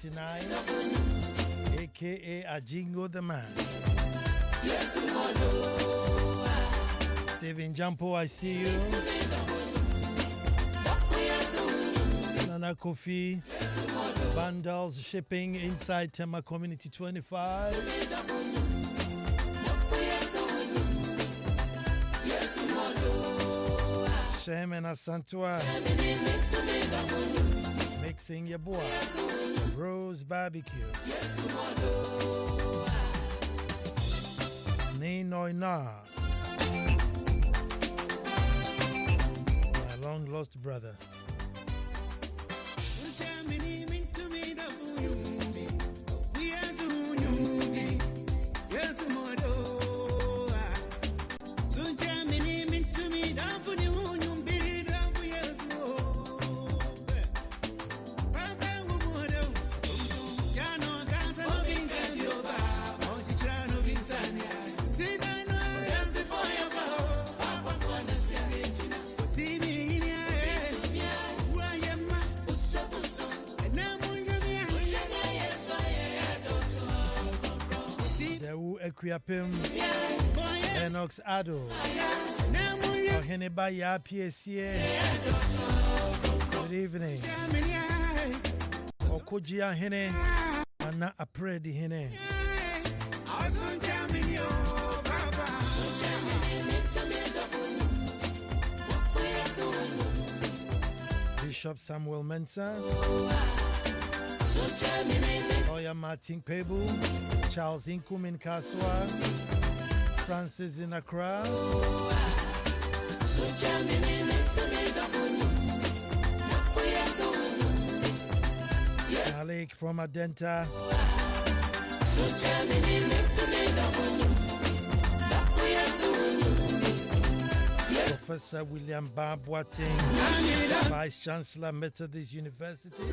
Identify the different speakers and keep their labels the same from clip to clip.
Speaker 1: 1989, aka Ajingo the Man. Steven Jampo, I see you. Nana Kofi, bundles shipping inside Tema Community 25. Shem and Asantua, mixing your boy, Rose Barbecue, Ninoy Na, my long lost brother. Equiapim, Lennox Ado, Ohenebaya PSA. Good evening. Okojia Hene, Anna Apredi Hene. Bishop Samuel Mensah, Lawyer Martin Pebu, Charles Inkum in Kaswa, Francis in Accra, Alec from Adenta, Professor William Babwating, Vice Chancellor Methodist University.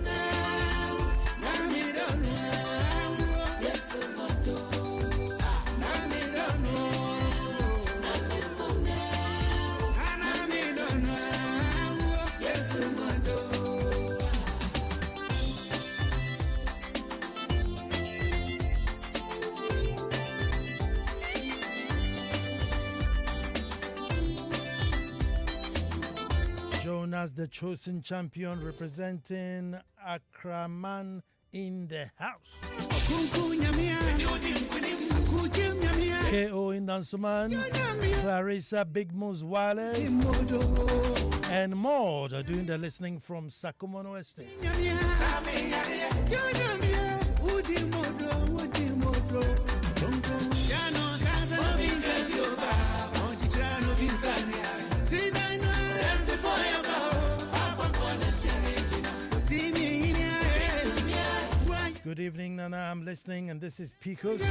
Speaker 1: Jonas, the chosen champion, representing Akraman in the house. K.O. in Dansuman, Clarissa Big Moose Wale, and more are doing the listening from Sakumono Estate. Good evening, Nana. I'm listening, and this is Picos.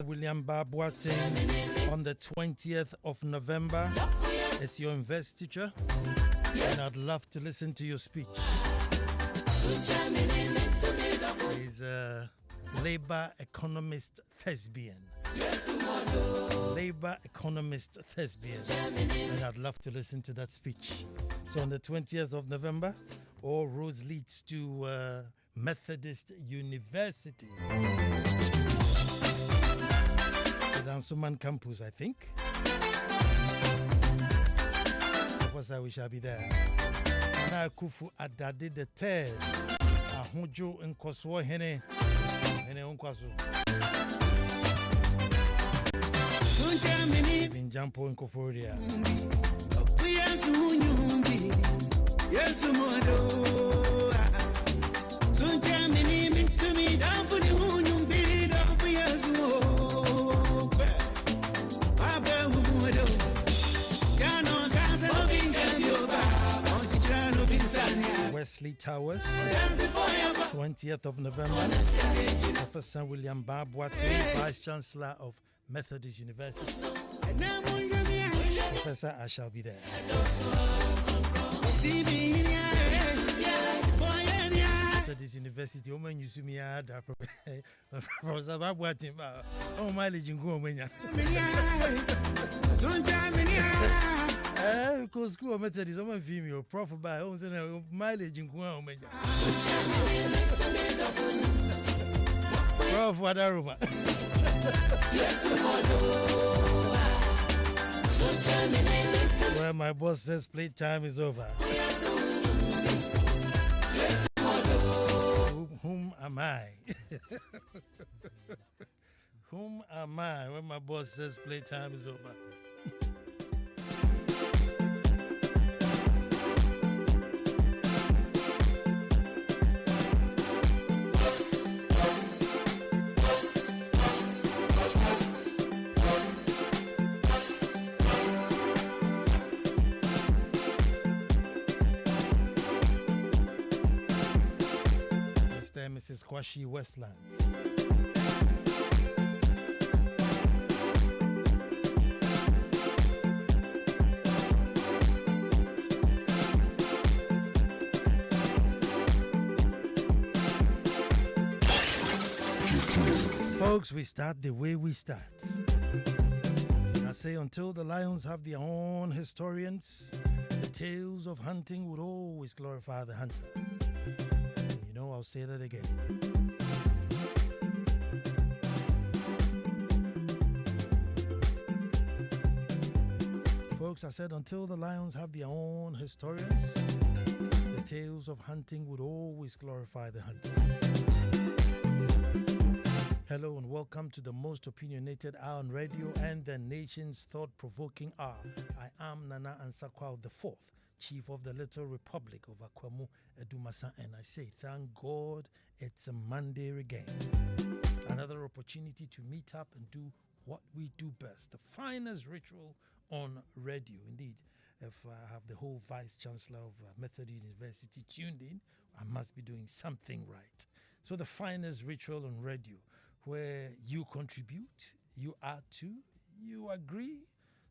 Speaker 1: William Babwating on the 20th of November is your investiture, and I'd love to listen to your speech. He's a labor economist thespian. Labor economist thespian, and I'd love to listen to that speech. So on the 20th of November, all roads leads to Methodist University. The Dansuman campus, I think. Of course, we shall be there. Now, Kufu Adadi the third. Ahunjo in Koswo Hene. Hene Unkwaso. Even Jampo in Koforia. Yes, Wesley Towers, 20th of November, Professor Sir William Babwate, Vice Chancellor of Methodist University. Professor, I shall be there. Methodist University, Oman Yusumia, Professor Babwate, oh, mileage in Gomania. Because school Methodist, Oman female, Prof. by mileage in Gomania. Prof. Wadaruba. Well, my boss says playtime is over. Whom am I? Whom am I when my boss says playtime is over? Mrs. Kwashi Westlands. Folks, we start the way we start. I say until the lions have their own historians, the tales of hunting would always glorify the hunter. I'll say that again. Folks, I said until the lions have their own historians, the tales of hunting would always glorify the hunter. Hello and welcome to the most opinionated hour on radio and the nation's thought-provoking hour. I am Nana Ansah Kwao the Fourth, Chief of the Little Republic of Akwamu, Edumasa, and I say thank God it's a Monday again. Another opportunity to meet up and do what we do best, the finest ritual on radio. Indeed, if I have the whole Vice Chancellor of Methodist University tuned in, I must be doing something right. So the finest ritual on radio, where you contribute, you add to, you agree,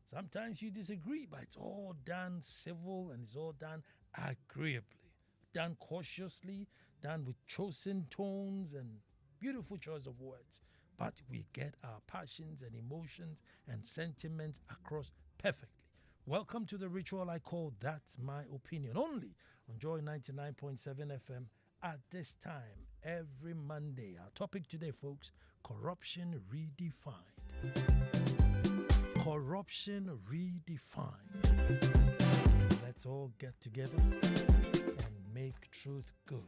Speaker 1: sometimes you disagree, but it's all done civil and it's all done agreeably, done cautiously, done with chosen tones and beautiful choice of words. But we get our passions and emotions and sentiments across perfectly. Welcome to the ritual I call That's My Opinion, only on Joy 99.7 FM at this time every Monday. Our topic today, folks, corruption redefined. Corruption redefined. Let's all get together and make truth good.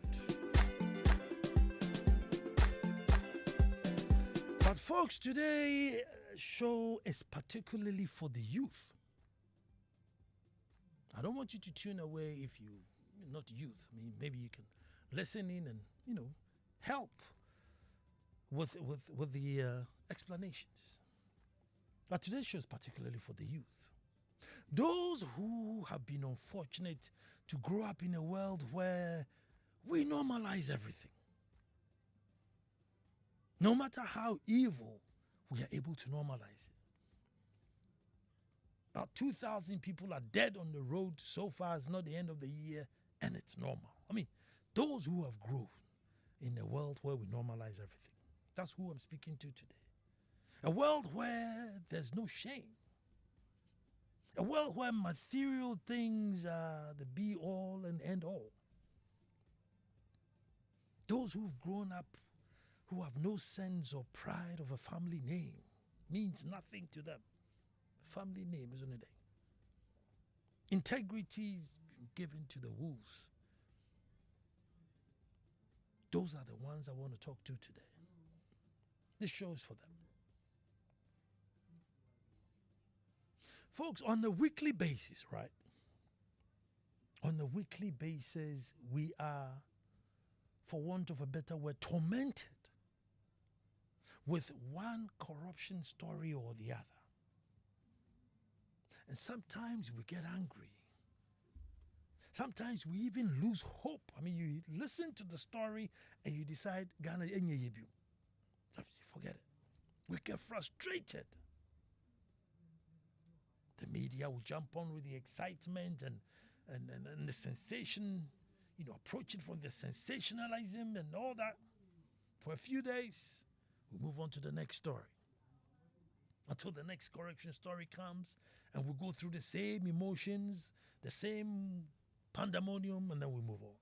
Speaker 1: But folks, today's show is particularly for the youth. I don't want you to tune away if you're not youth. I mean, maybe you can listen in and, help with the explanations. But today's show is particularly for the youth. Those who have been unfortunate to grow up in a world where we normalize everything. No matter how evil, we are able to normalize it. About 2,000 people are dead on the road so far. It's not the end of the year, and it's normal. I mean, those who have grown in a world where we normalize everything. That's who I'm speaking to today. A world where there's no shame. A world where material things are the be-all and end-all. Those who've grown up, who have no sense or pride of a family name, means nothing to them. Family name, isn't it? Integrity is given to the wolves. Those are the ones I want to talk to today. This show is for them. Folks, on a weekly basis, right? On a weekly basis, we are, for want of a better word, tormented with one corruption story or the other. And sometimes we get angry. Sometimes we even lose hope. I mean, you listen to the story and you decide, Ghana, We get frustrated. The media will jump on with the excitement and the sensation, approach it from the sensationalism and all that. For a few days, we move on to the next story. Until the next correction story comes, and we go through the same emotions, the same pandemonium, and then we move on.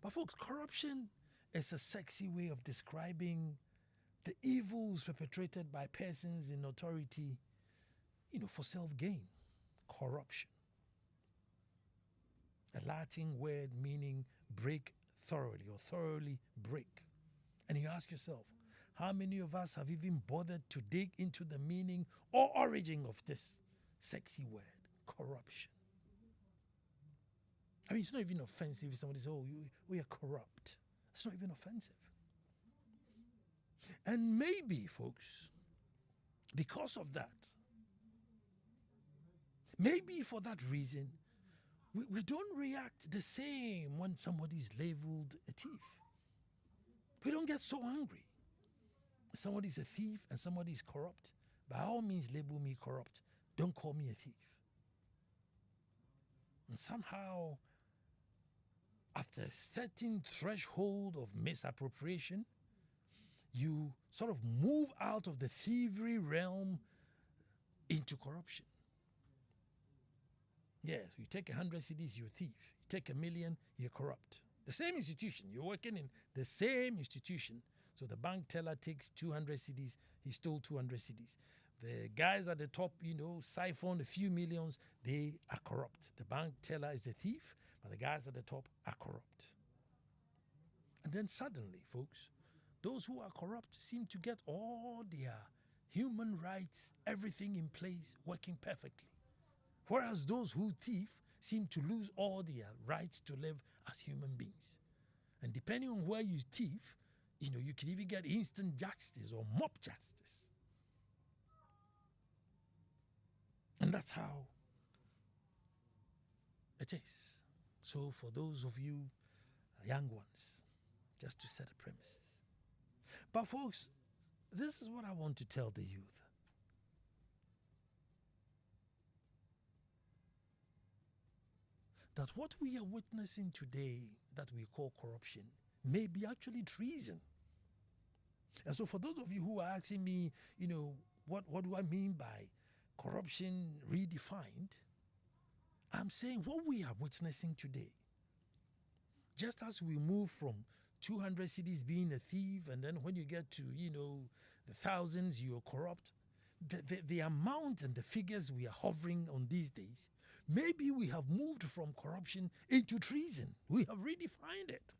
Speaker 1: But folks, corruption is a sexy way of describing the evils perpetrated by persons in authority, for self-gain. Corruption. A Latin word meaning break thoroughly or thoroughly break. And you ask yourself, how many of us have even bothered to dig into the meaning or origin of this sexy word, corruption? I mean, it's not even offensive if somebody says, oh, we are corrupt. It's not even offensive. And maybe, folks, because of that, maybe for that reason, we don't react the same when somebody is labeled a thief. We don't get so angry. If somebody is a thief and somebody is corrupt, by all means label me corrupt. Don't call me a thief. And somehow, after a certain threshold of misappropriation, you sort of move out of the thievery realm into corruption. Yes, you take 100 cedis, you're a thief. You take 1 million, you're corrupt. The same institution, you're working in the same institution. So the bank teller takes 200 cedis, he stole 200 cedis. The guys at the top, siphon a few millions, they are corrupt. The bank teller is a thief, but the guys at the top are corrupt. And then suddenly, folks, those who are corrupt seem to get all their human rights, everything in place, working perfectly. Whereas those who thief seem to lose all their rights to live as human beings. And depending on where you thief, you can even get instant justice or mob justice. And that's how it is. So for those of you young ones, just to set the premises. But folks, this is what I want to tell the youth. That what we are witnessing today that we call corruption may be actually treason. And so for those of you who are asking me, what do I mean by corruption redefined? I'm saying what we are witnessing today, just as we move from 200 cities being a thief, and then when you get to, the thousands, you're corrupt, the amount and the figures we are hovering on these days, maybe we have moved from corruption into treason. We have redefined it.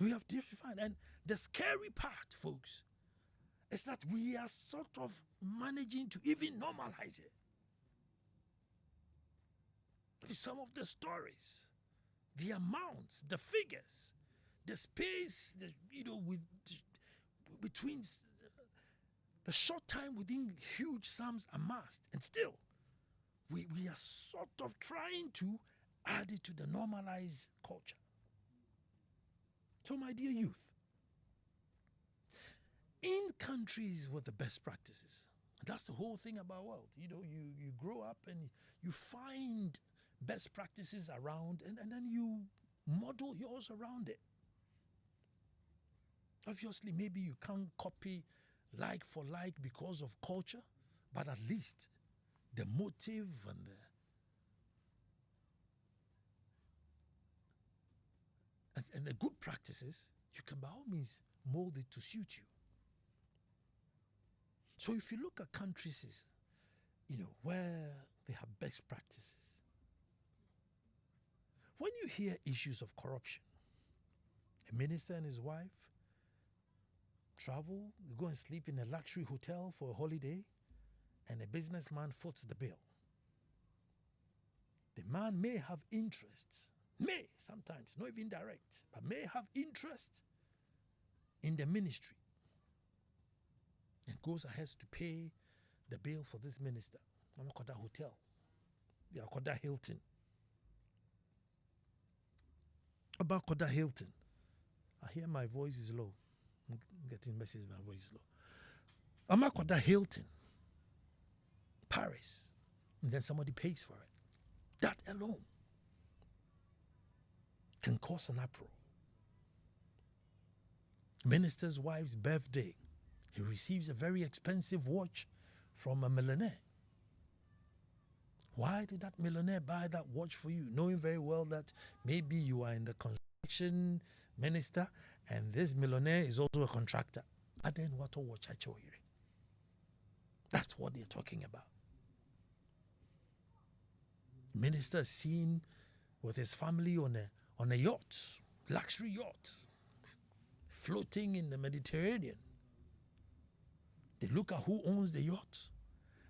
Speaker 1: We have defined. And the scary part, folks, is that we are sort of managing to even normalize it. Some of the stories, the amounts, the figures, the space, between the short time within huge sums amassed. And still, we are sort of trying to add it to the normalized culture. So, my dear youth, in countries with the best practices, that's the whole thing about wealth. You grow up and you find best practices around, and then you model yours around it. Obviously, maybe you can't copy like for like because of culture, but at least the motive and the good practices, you can by all means mold it to suit you. So if you look at countries, where they have best practices, when you hear issues of corruption, a minister and his wife travel, they go and sleep in a luxury hotel for a holiday, and a businessman foots the bill. The man may have interests, sometimes, not even direct, but may have interest in the ministry, and goes ahead to pay the bill for this minister. Amakoda Hotel, the Akoda Hilton. About Koda Hilton. I hear my voice is low. I'm getting messages, my voice is low. Amakoda Hilton, Paris, and then somebody pays for it. That alone can cause an uproar. Minister's wife's birthday, he receives a very expensive watch from a millionaire. Why did that millionaire buy that watch for you, knowing very well that maybe you are in the construction minister and this millionaire is also a contractor? And then what a watch I show here? That's what they're talking about. Minister seen with his family on a yacht, luxury yacht, floating in the Mediterranean. They look at who owns the yacht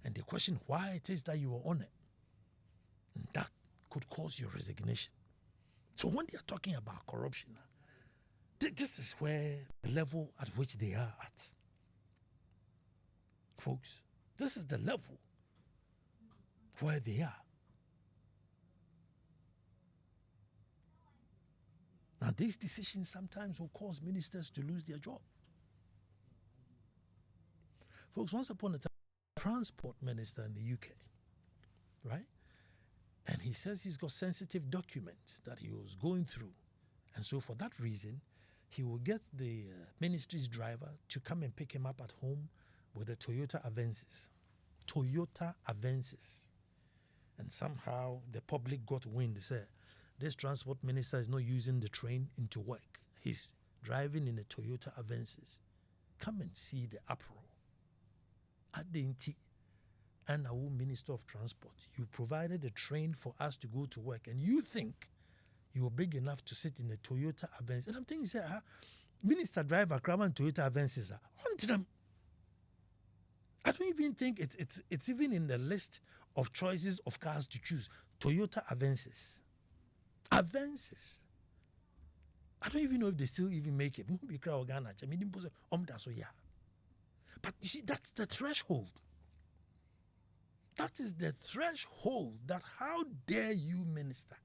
Speaker 1: and they question why it is that you are on it. And that could cause your resignation. So when they are talking about corruption, this is where the level at which they are at. Folks, this is the level where they are. Now, these decisions sometimes will cause ministers to lose their job. Folks, once upon a time, transport minister in the UK, right? And he says he's got sensitive documents that he was going through. And so for that reason, he will get the ministry's driver to come and pick him up at home with a Toyota Avensis. Toyota Avensis. And somehow the public got wind, said, this transport minister is not using the train into work. He's driving in a Toyota Avensis. Come and see the uproar. Adenti and our Minister of Transport, you provided a train for us to go to work, and you think you were big enough to sit in a Toyota Avensis. And I'm thinking, Minister driver, Kraman Toyota Avensis, I don't even think it's even in the list of choices of cars to choose. Toyota Avensis. Avensis. I don't even know if they still even make it. But you see, that's the threshold. That is the threshold that how dare you, minister,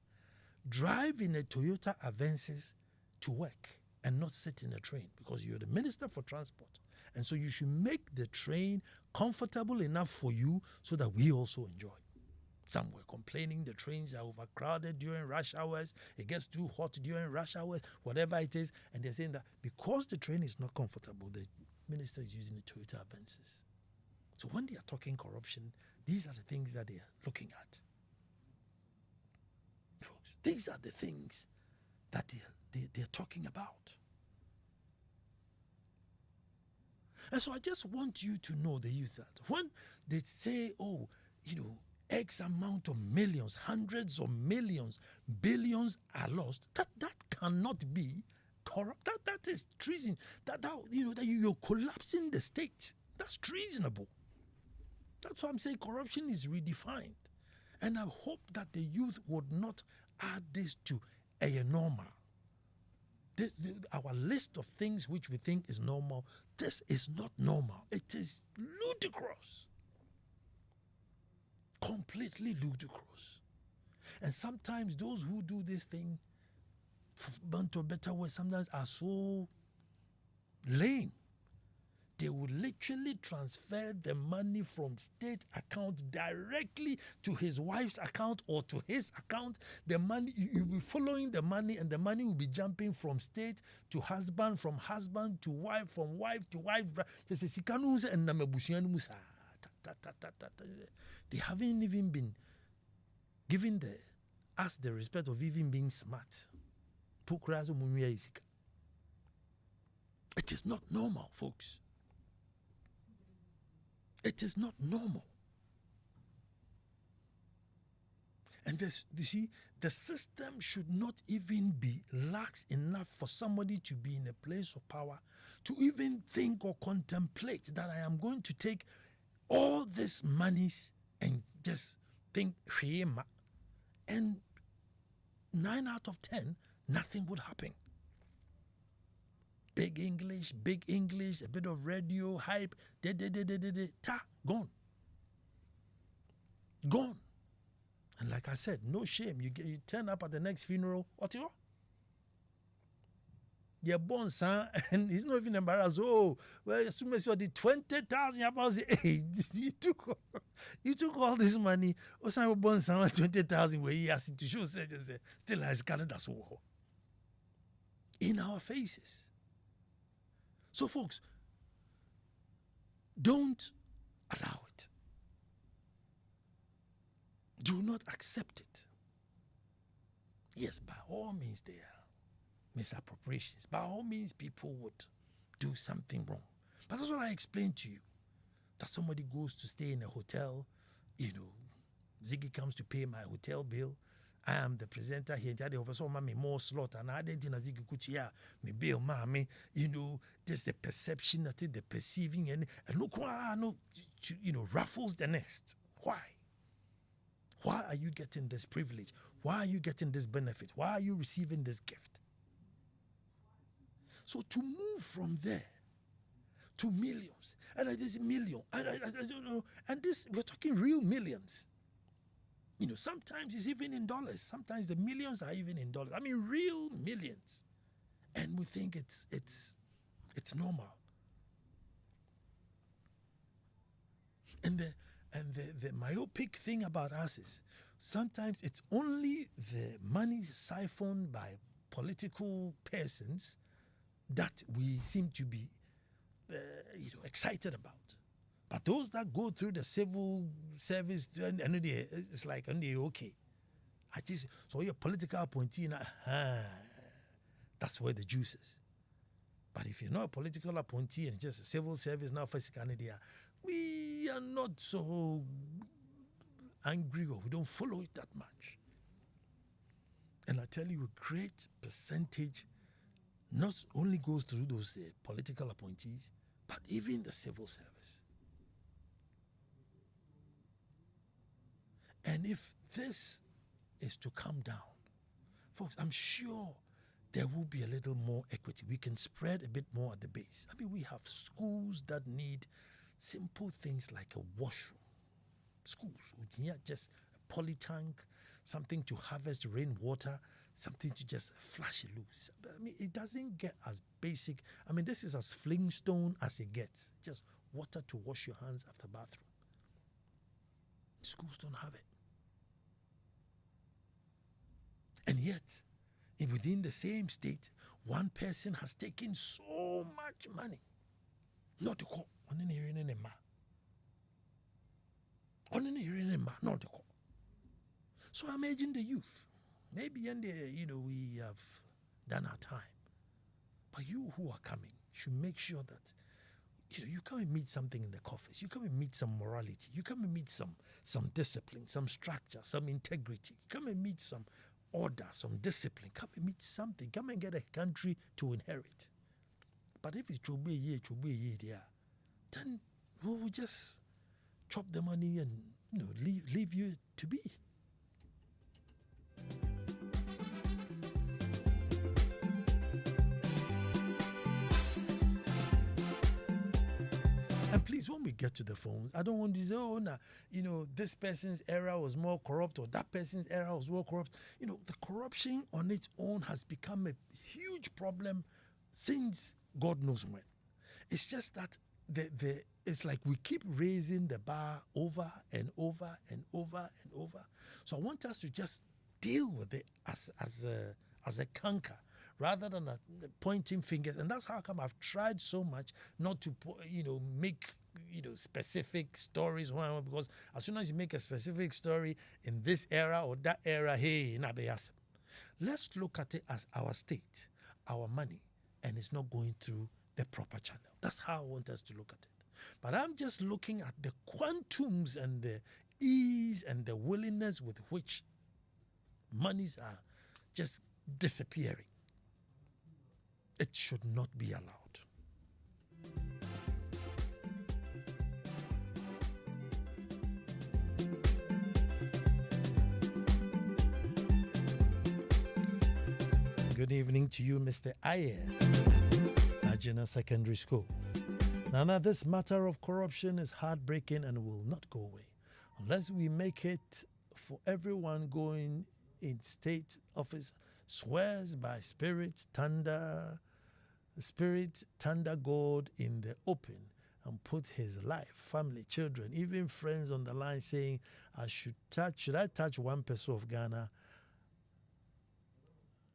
Speaker 1: drive in a Toyota Avensis to work and not sit in a train, because you're the minister for transport. And so you should make the train comfortable enough for you so that we also enjoy. Some were complaining the trains are overcrowded during rush hours, it gets too hot during rush hours, whatever it is. And they're saying that because the train is not comfortable, the minister is using the Toyota Avensis. So when they are talking corruption, these are the things that they are looking at. Folks, these are the things that they're talking about. And so I just want you to know, the youth, that when they say, oh, X amount of millions, hundreds of millions, billions are lost, that cannot be corrupt. That is treason. That you're collapsing the state. That's treasonable. That's why I'm saying corruption is redefined. And I hope that the youth would not add this to a normal. Our list of things which we think is normal, this is not normal. It is ludicrous. Completely ludicrous. And sometimes those who do this thing, for want of a better word, sometimes are so lame. They will literally transfer the money from state account directly to his wife's account or to his account. The money, you'll be following the money, and the money will be jumping from state to husband, from husband to wife, from wife to wife. They haven't even been given us the respect of even being smart. It is not normal, folks. It is not normal. And you see, the system should not even be lax enough for somebody to be in a place of power to even think or contemplate that I am going to take all these monies and just think, and 9 out of 10, nothing would happen. Big English, a bit of radio, hype, gone. Gone. And like I said, no shame. You turn up at the next funeral, what you? You're born, son, and he's not even embarrassed. Oh, well, as soon as you did 20,000, about hey, you took all this money. Oh, son, you're born, son, 20,000, where he asked to show, still has Canada so in our faces. So, folks, don't allow it. Do not accept it. Yes, by all means, there are misappropriations. By all means, people would do something wrong. But that's what I explained to you. That somebody goes to stay in a hotel, Ziggy comes to pay my hotel bill. I am the presenter here. I also me more slot, and I didn't know Ziggy could me bill, mommy. There's the perception that the perceiving and look, ruffles the nest. Why? Why are you getting this privilege? Why are you getting this benefit? Why are you receiving this gift? So to move from there to millions, and it is a million, I don't know, and this, we're talking real millions. Sometimes it's even in dollars. Sometimes the millions are even in dollars. I mean, real millions. And we think it's normal. And the myopic thing about us is sometimes it's only the money siphoned by political persons that we seem to be excited about. But those that go through the civil service, it's like, okay. So you're a political appointee, that's where the juice is. But if you're not a political appointee and just a civil service now for Canada, we are not so angry, or we don't follow it that much. And I tell you, a great percentage not only goes through those political appointees, but even the civil service. And if this is to come down, folks, I'm sure there will be a little more equity. We can spread a bit more at the base. I mean, we have schools that need simple things like a washroom. Schools, just a poly tank, something to harvest rainwater, something to just flash it loose. I mean, it doesn't get as basic. I mean, this is as Flintstone as it gets. Just water to wash your hands after bathroom. Schools don't have it. And yet, within the same state, one person has taken so much money. Not to call. Not to call. So I imagine the youth. Maybe we have done our time. But you who are coming should make sure that you come and meet something in the coffers. You come and meet some morality. You come and meet some discipline, some structure, some integrity. You come and meet some order, some discipline. Come and meet something. Come and get a country to inherit. But if it's chobe there, then we will just chop the money and leave you to be. And please, when we get to the phones, I don't want to say, this person's era was more corrupt or that person's era was more corrupt. The corruption on its own has become a huge problem since God knows when. It's just that it's like we keep raising the bar over and over and over and over. So I want us to just deal with it as a canker, rather than pointing fingers. And that's how come I've tried so much not to make specific stories, because as soon as you make a specific story in this era or that era, hey, let's look at it as our state, our money, and it's not going through the proper channel. That's how I want us to look at it. But I'm just looking at the quantums and the ease and the willingness with which monies are just disappearing. It should not be allowed. Good evening to you, Mr. Ayer, Ajina Secondary School. Now, this matter of corruption is heartbreaking and will not go away unless we make it for everyone going in state office swears by spirits, thunder, The Spirit thunder God in the open and put his life, family, children, even friends on the line saying, should I touch 1% of Ghana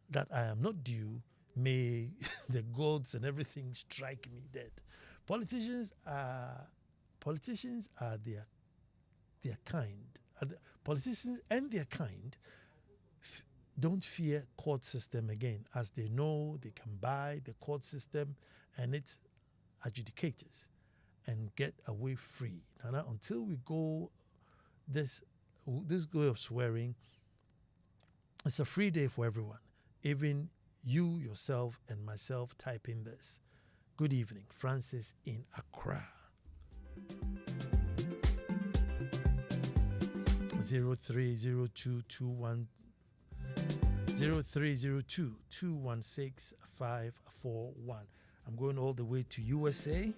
Speaker 1: that I am not due, may the gods and everything strike me dead. Politicians are their kind. Politicians and their kind don't fear court system again, as they know they can buy the court system and its adjudicators and get away free. Now, until we go this way of swearing, it's a free day for everyone, even you, yourself, and myself typing this. Good evening, Francis in Accra. 030221 0302-216-541. I'm going all the way to USA,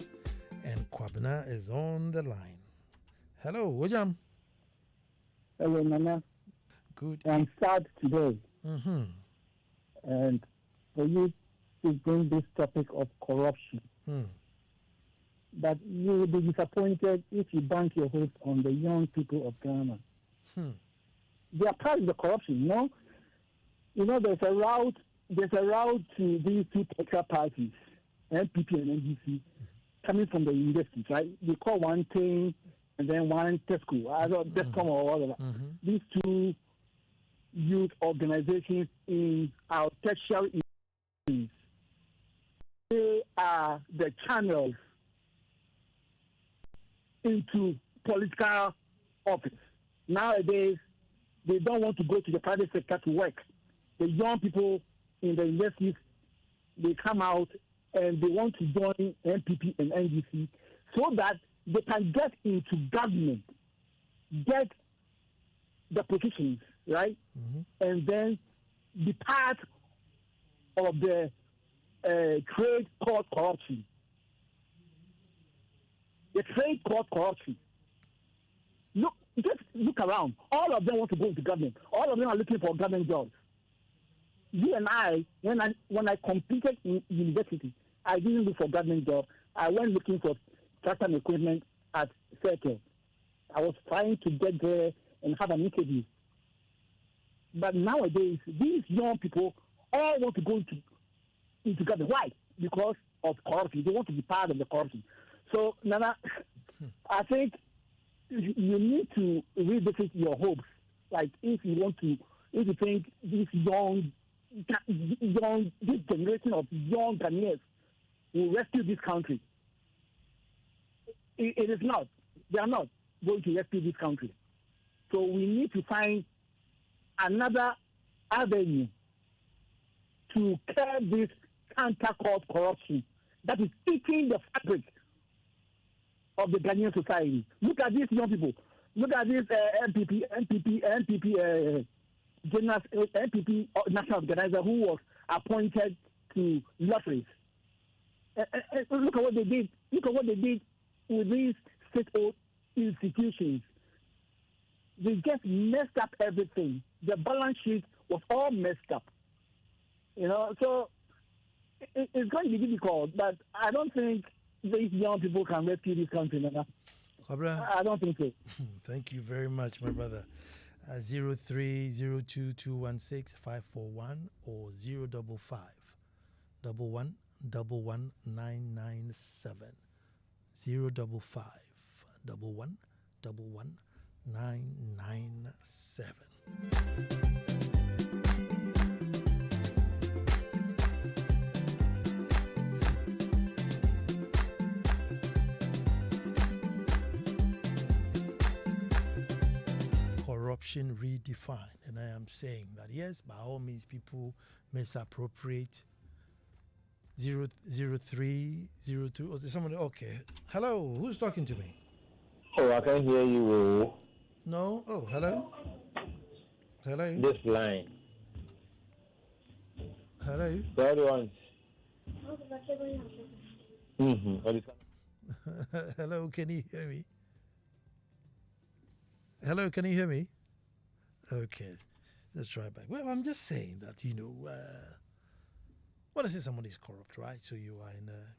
Speaker 1: and Kwabena is on the line. Hello, Ojam.
Speaker 2: Hello, Nana.
Speaker 1: Good.
Speaker 2: I'm sad today. And for you to bring this topic of corruption. But you will be disappointed if you bank your hopes on the young people of Ghana. They are part of the corruption, you know. You know, there's a route to these two political parties, NPP and NDC, coming from the universities, right? They call one thing and then one TESCO, either TESCOM or whatever. These two youth organizations in our tertiary institutions, they are the channels into political office. Nowadays, they don't want to go to the private sector to work. The young people in the universities, they come out and they want to join NPP and NDC so that they can get into government, get the positions, right? And then be part of the trade court corruption. The trade court corruption. Just look around. All of them want to go into government. All of them are looking for government jobs. You and I, when I completed in university, I didn't look for government job. I went looking for tractor and equipment at Circle. I was trying to get there and have an interview. But nowadays, these young people all want to go into government. Why? Because of corruption. They want to be part of the corruption. So, Nana, I think you need to revisit your hopes. Like, if you think this generation of young Ghanaians will rescue this country. It is not. They are not going to rescue this country. So we need to find another avenue to curb this counter-court corruption that is eating the fabric of the Ghanaian society. Look at these young people. Look at this NPP national organizer who was appointed to lotteries. Look at what they did. Look at what they did with these state-owned institutions. They just messed up everything. The balance sheet was all messed up. You know, so it's going to be difficult, but I don't think these young people can rescue this country, Nana. I don't think so.
Speaker 1: Thank you very much, my brother. 0302216541 or 055 1111997. 055 1111997. Corruption redefined, and I am saying that yes, by all means, people misappropriate. 0302. Oh, is someone? Okay. Hello, who's talking to me?
Speaker 3: Oh, I can hear you.
Speaker 1: No. Oh, hello. Hello.
Speaker 3: This line.
Speaker 1: Hello.
Speaker 3: The other ones.
Speaker 1: Hello, can you hear me? Hello, can you hear me? Okay, let's try back. Well, I'm just saying that, What is it? Somebody is corrupt, right? So you are in a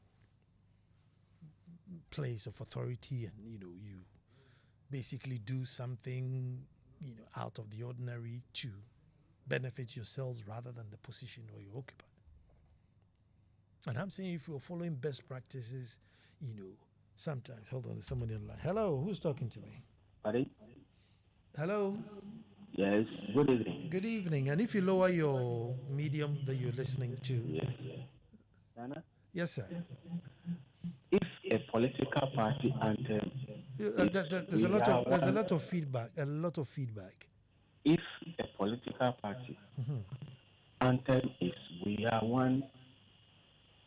Speaker 1: place of authority, and you basically do something out of the ordinary to benefit yourselves rather than the position where you occupy. And I'm saying if you're following best practices, sometimes, hold on, there's somebody on the line. Hello, who's talking to me?
Speaker 3: Pardon?
Speaker 1: Hello.
Speaker 3: Yes, good evening.
Speaker 1: Good evening. And if you lower your medium that you're listening to.
Speaker 3: Yes. Nana?
Speaker 1: Yes, sir.
Speaker 3: If a political party anthem,
Speaker 1: There's a lot of feedback. A lot of feedback.
Speaker 3: If a political party anthem is "We are one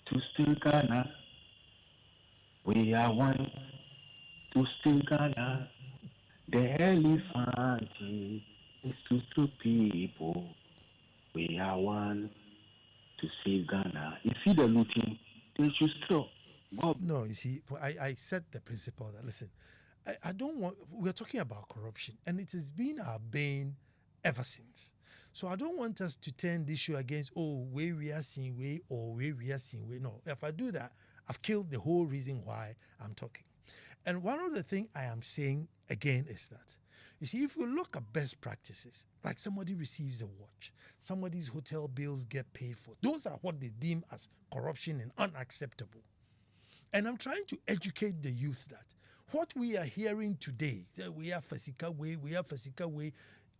Speaker 3: to still Ghana, we are one to still Ghana, the elephant is to people, we are one to save Ghana." You see the looting, they should stop.
Speaker 1: No, you see, I set the principle that, listen, I don't want, we're talking about corruption, and it has been our bane ever since. So I don't want us to turn this issue against, where we are seeing way or where we are seeing way. No, if I do that, I've killed the whole reason why I'm talking. And one of the things I am saying again is that, you see, if you look at best practices, like somebody receives a watch, somebody's hotel bills get paid for, those are what they deem as corruption and unacceptable. And I'm trying to educate the youth that what we are hearing today, that we are physical way.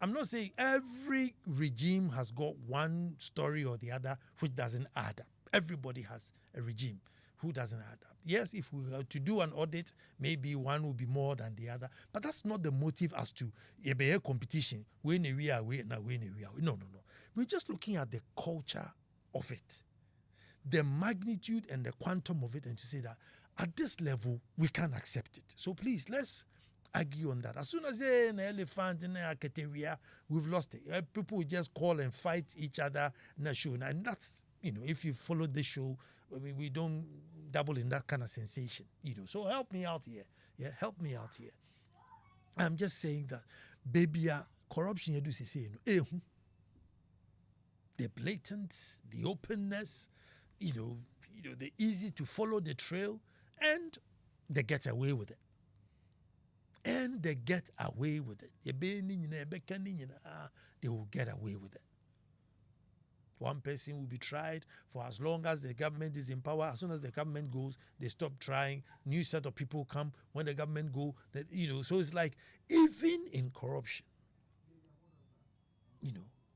Speaker 1: I'm not saying every regime has got one story or the other which doesn't add up. Everybody has a regime who doesn't add up. Yes, if we were to do an audit, maybe one will be more than the other, but that's not the motive as to a competition. No. We're just looking at the culture of it, the magnitude and the quantum of it, and to say that at this level, we can't accept it. So please, let's argue on that. As soon as an elephant in a category, we've lost it. People will just call and fight each other in a show. And that's, if you follow the show, we don't dabble in that kind of sensation. So help me out here. Yeah, help me out here. I'm just saying that, baby, corruption, you do say, the blatant, the openness, the easy to follow the trail, and they get away with it. They will get away with it. One person will be tried for as long as the government is in power. As soon as the government goes, they stop trying. New set of people come when the government go. So it's like, even in corruption,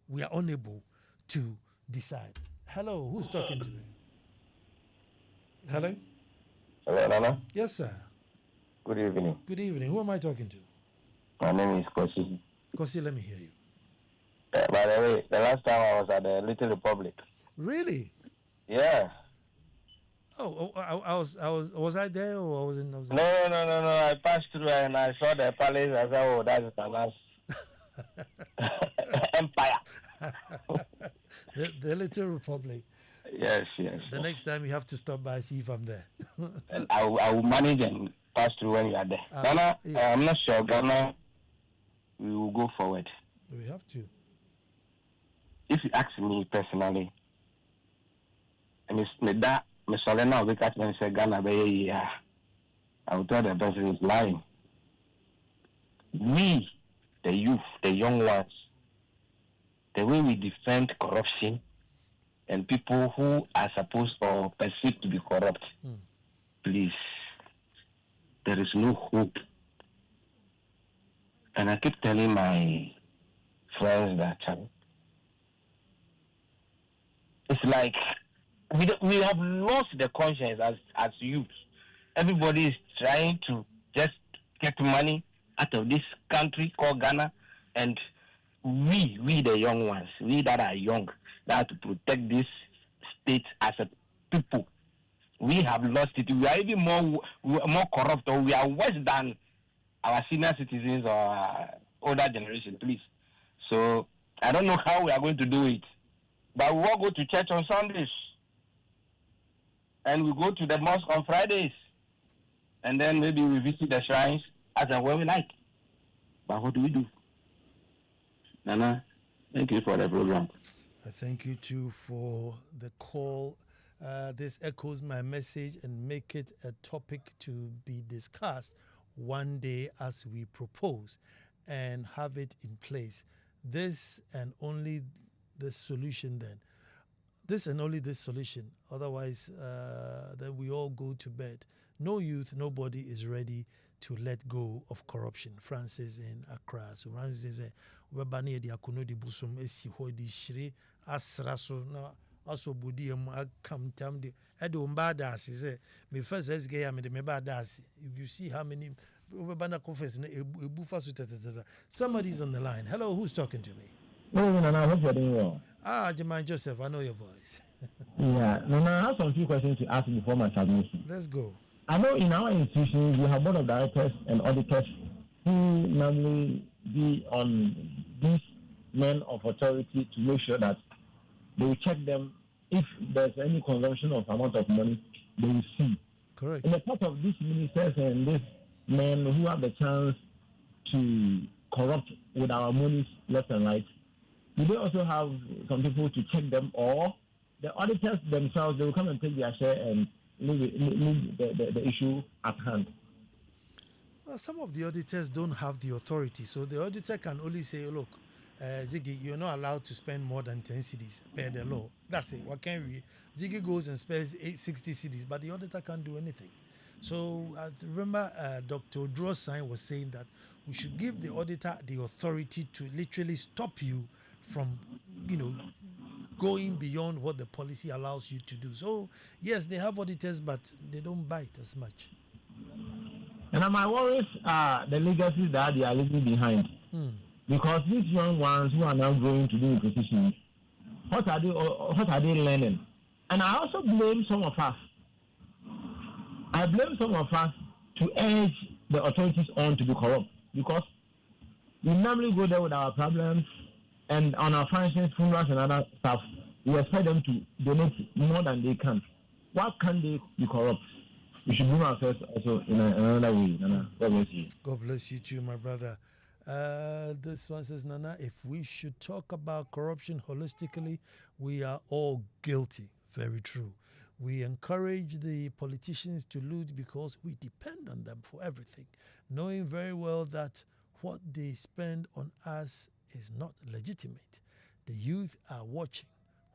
Speaker 1: we are unable to decide. Hello, who's talking to me? Hello?
Speaker 3: Hello, Nana.
Speaker 1: Yes, sir.
Speaker 3: Good evening.
Speaker 1: Good evening. Who am I talking to?
Speaker 3: My name is Kosi.
Speaker 1: Kosi, let me hear you.
Speaker 3: By the way, the last time I was at the Little Republic.
Speaker 1: Really?
Speaker 3: Yeah.
Speaker 1: Was I there or I was in?
Speaker 3: No. I passed through and I saw the palace. I said, that is a nice empire.
Speaker 1: the Little Republic.
Speaker 3: Yes.
Speaker 1: The next time you have to stop by, see if I'm there.
Speaker 3: And I will manage and pass through when you are there. Ghana, yes. I'm not sure. Ghana, we will go forward.
Speaker 1: We have to.
Speaker 3: If you ask me personally, and that Solena will catch me and say Ghana, I will tell the person is lying. We, the youth, the young ones, the way we defend corruption and people who are supposed or perceived to be corrupt, please, there is no hope. And I keep telling my friends that it's like we have lost the conscience as youth. Everybody is trying to just get money out of this country called Ghana, and we the young ones, we that are young, that have to protect this state as a people, we have lost it. We are even more corrupt, or we are worse than our senior citizens or older generation, please. So I don't know how we are going to do it, but we all go to church on Sundays, and we go to the mosque on Fridays, and then maybe we visit the shrines as and when we like. But what do we do? Nana, thank you for the program.
Speaker 1: I thank you too for the call. This echoes my message and make it a topic to be discussed one day as we propose and have it in place. This and only this solution then. This and only this solution. Otherwise, then we all go to bed. No youth, nobody is ready to let go of corruption. Francis in Accra. So Francis says, "Webani di akono di busum esi ho di shire asraso na aso bodi em akam tam de edo mbada say me first SG ya me de me bada. If you see how many webana confess na ebu fasu tata. Somebody's on the line. Hello, who's talking to me?
Speaker 4: No, I hope you're doing well.
Speaker 1: Jermaine Joseph, I know your voice.
Speaker 4: Yeah, I have some few questions to ask before my submission.
Speaker 1: Let's go.
Speaker 4: I know in our institutions we have board of directors and auditors who normally be on these men of authority to make sure that they will check them. If there's any consumption of amount of money, they will see.
Speaker 1: Correct.
Speaker 4: In the part of these ministers and these men who have the chance to corrupt with our monies left and right, do they also have some people to check them, or the auditors themselves, they will come and take their share and leave the issue at hand?
Speaker 1: Well, some of the auditors don't have the authority, so the auditor can only say, look, Ziggy, you're not allowed to spend more than 10 cedis per the law. That's it. What can we? Ziggy goes and spends 60 cedis, but the auditor can't do anything. So I remember Dr. Odrosan was saying that we should give the auditor the authority to literally stop you from, going beyond what the policy allows you to do. So yes, they have auditors, but they don't bite as much.
Speaker 4: And my worries are the legacies that they are leaving behind. Because these young ones who are now going to do positions, what are they learning? And I also blame some of us. I blame some of us to urge the authorities on to be corrupt, because we normally go there with our problems, and on our functions, funerals and other stuff, we expect them to donate more than they can. Why can't they be corrupt? We should move ourselves also in another way. Nana, God bless you.
Speaker 1: God bless you too, my brother. This one says, Nana, if we should talk about corruption holistically, we are all guilty. Very true. We encourage the politicians to loot because we depend on them for everything, knowing very well that what they spend on us is not legitimate. The youth are watching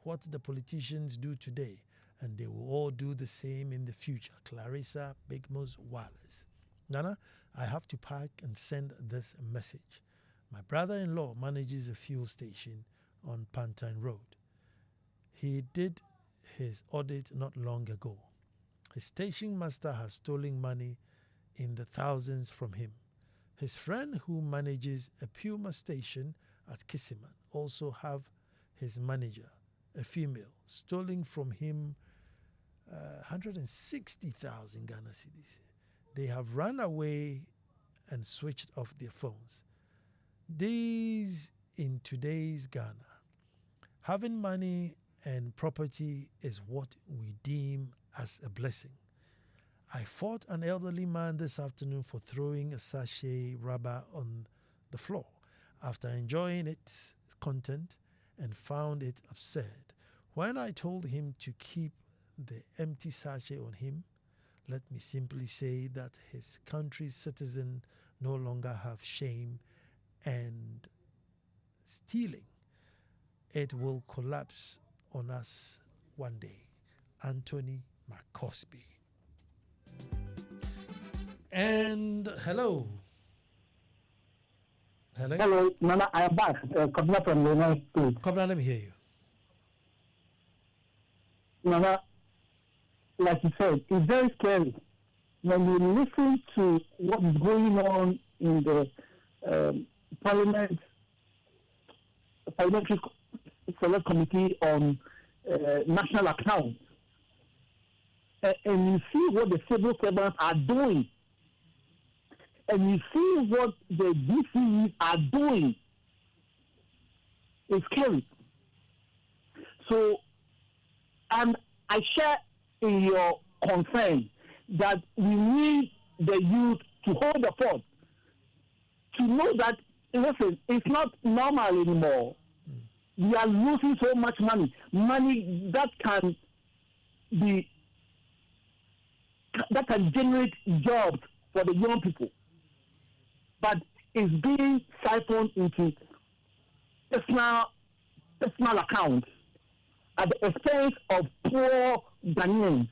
Speaker 1: what the politicians do today, and they will all do the same in the future. Clarissa Bigmos Wallace. Nana, I have to pack and send this message. My brother-in-law manages a fuel station on Pantine Road. He did his audit not long ago. His station master has stolen money in the thousands from him. His friend who manages a Puma station at Kisiman also have his manager, a female, stolen from him 160,000 Ghana cedis. They have run away and switched off their phones. These in today's Ghana, having money and property is what we deem as a blessing. I fought an elderly man this afternoon for throwing a sachet rubber on the floor after enjoying its content and found it absurd. When I told him to keep the empty sachet on him, let me simply say that his country's citizens no longer have shame and stealing. It will collapse on us one day. Anthony McCosby. And hello.
Speaker 2: Hello, Nana, I am back. Kabla from the United States.
Speaker 1: Kabla, let me hear you.
Speaker 2: Nana, like you said, it's very scary. When you listen to what is going on in the Parliament, Parliamentary Select Committee on National Accounts, and you see what the civil servants are doing, and you see what the DCEs are doing, it's scary. So, and I share in your concern that we need the youth to hold the fort, to know that, listen, it's not normal anymore. We are losing so much money that can be that can generate jobs for the young people, but it's being siphoned into personal accounts at the expense of poor Ghanaians,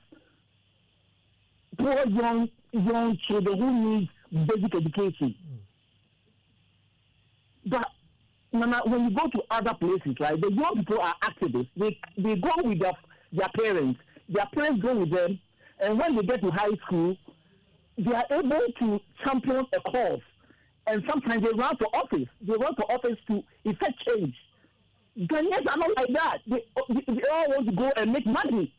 Speaker 2: poor young children who need basic education. But when you go to other places, right, the young people are activists. They go with their parents. Their parents go with them, and when they get to high school, they are able to champion a cause. And sometimes they run for office. They run for office to effect change. Ghanaians are not like that. They all want to go and make money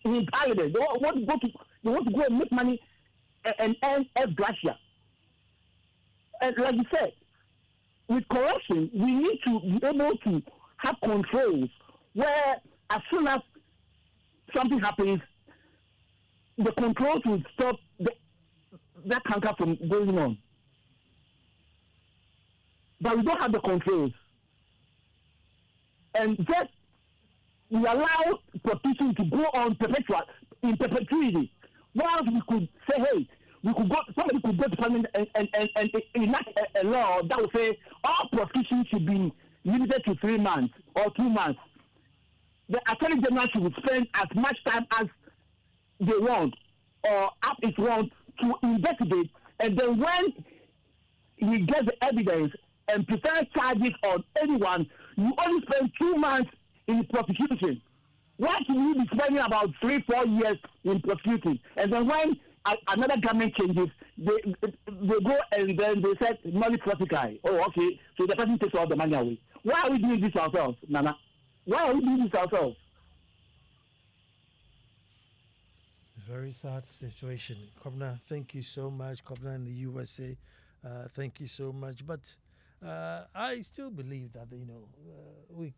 Speaker 2: in Parliament. They want to go and make money and earn gratia. And like you said, with corruption, we need to be able to have controls where as soon as something happens, the controls will stop that canker from going on. But we don't have the controls. And just we allow prostitution to go on in perpetuity. Once we could say, hey, somebody could go to parliament and enact a law that would say all prostitution should be limited to 3 months or 2 months. The Attorney General should spend as much time as they want or as it wants to investigate, and then when he gets the evidence and prepare charges on anyone, you only spend 2 months in prosecution. Why should you be spending about 3-4 years in prosecuting? And then when another government changes, they go and then they said money prosecute. Oh, okay. So the person takes all the money away. Why are we doing this ourselves, Nana? Why are we doing this ourselves?
Speaker 1: Very sad situation. Kobna, thank you so much. Kobna in the USA, thank you so much. But I still believe that,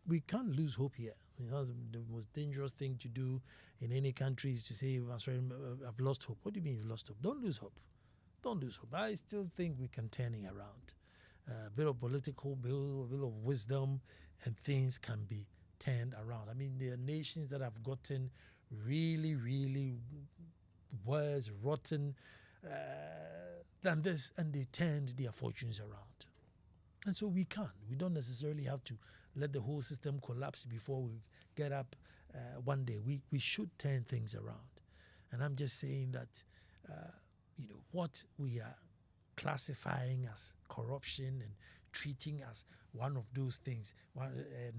Speaker 1: we can't lose hope here. The most dangerous thing to do in any country is to say, I've lost hope. What do you mean you've lost hope? Don't lose hope. Don't lose hope. I still think we can turn it around. A bit of political will, a bit of wisdom, and things can be turned around. I mean, there are nations that have gotten really, really worse, rotten than this, and they turned their fortunes around. And so we can. We don't necessarily have to let the whole system collapse before we get up one day. We should turn things around. And I'm just saying that, what we are classifying as corruption and treating as one of those things,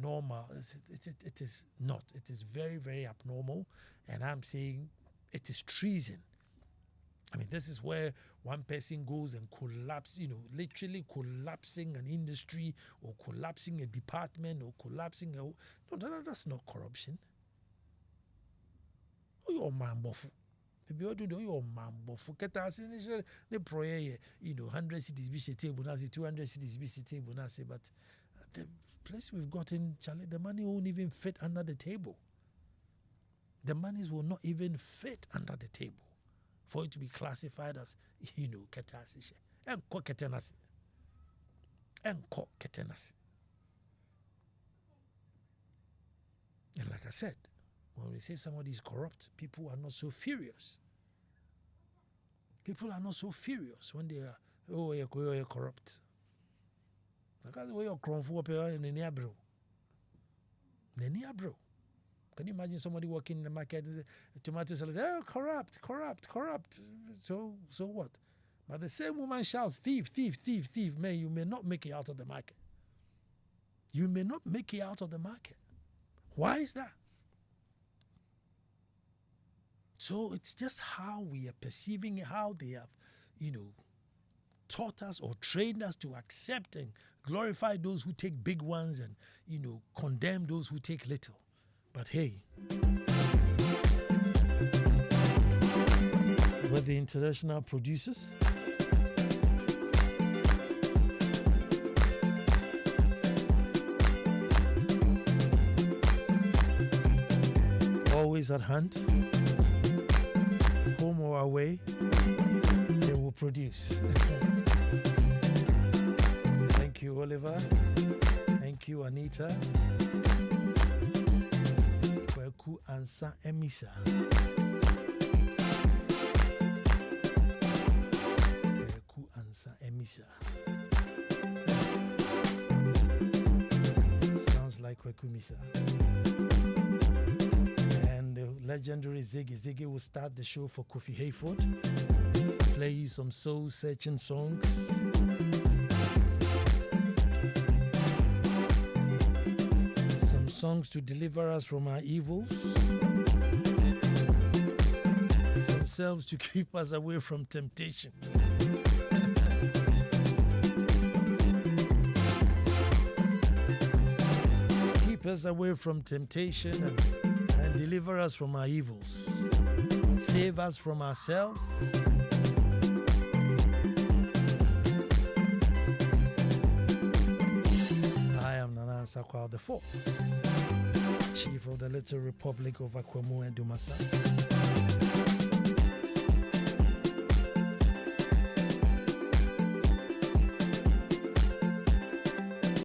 Speaker 1: normal, it is not. It is very, very abnormal. And I'm saying it is treason. I mean, this is where one person goes and literally collapsing an industry or collapsing a department or collapsing no, that's not corruption. Oh, you're man bofu. Maybe you do your man bofu. Keta sinise the proye 100 cities be table now, 200 cities be table now, but the place we've gotten, Charlie, the money won't even fit under the table. The monies will not even fit under the table for it to be classified as, ketasishe. Enko ketenasi. Enko ketenasi. And like I said, when we say somebody is corrupt, people are not so furious. People are not so furious when they are, you're corrupt. Because the way you're cronfo up here in the bro. Bro. Can you imagine somebody walking in the market, tomato sellers, corrupt. So what? But the same woman shouts, thief. Man, you may not make it out of the market. You may not make it out of the market. Why is that? So it's just how we are perceiving it, how they have, taught us or trained us to accept and glorify those who take big ones and, condemn those who take little. But hey, we're the international producers. Always at hand, home or away, they will produce. Thank you, Oliver. Thank you, Anita. Kweku Ansah Emisa. Kweku Ansah Emisa. Sounds like Kweku Misa. And the legendary Ziggy will start the show for Kofi Hayford. Play you some soul-searching songs. Some songs to deliver us from our evils. Some selves to keep us away from temptation. Keep us away from temptation and deliver us from our evils. Save us from ourselves. I am Ansah Kwao the Fourth, Chief of the Little Republic of Kwamo and Dumasa.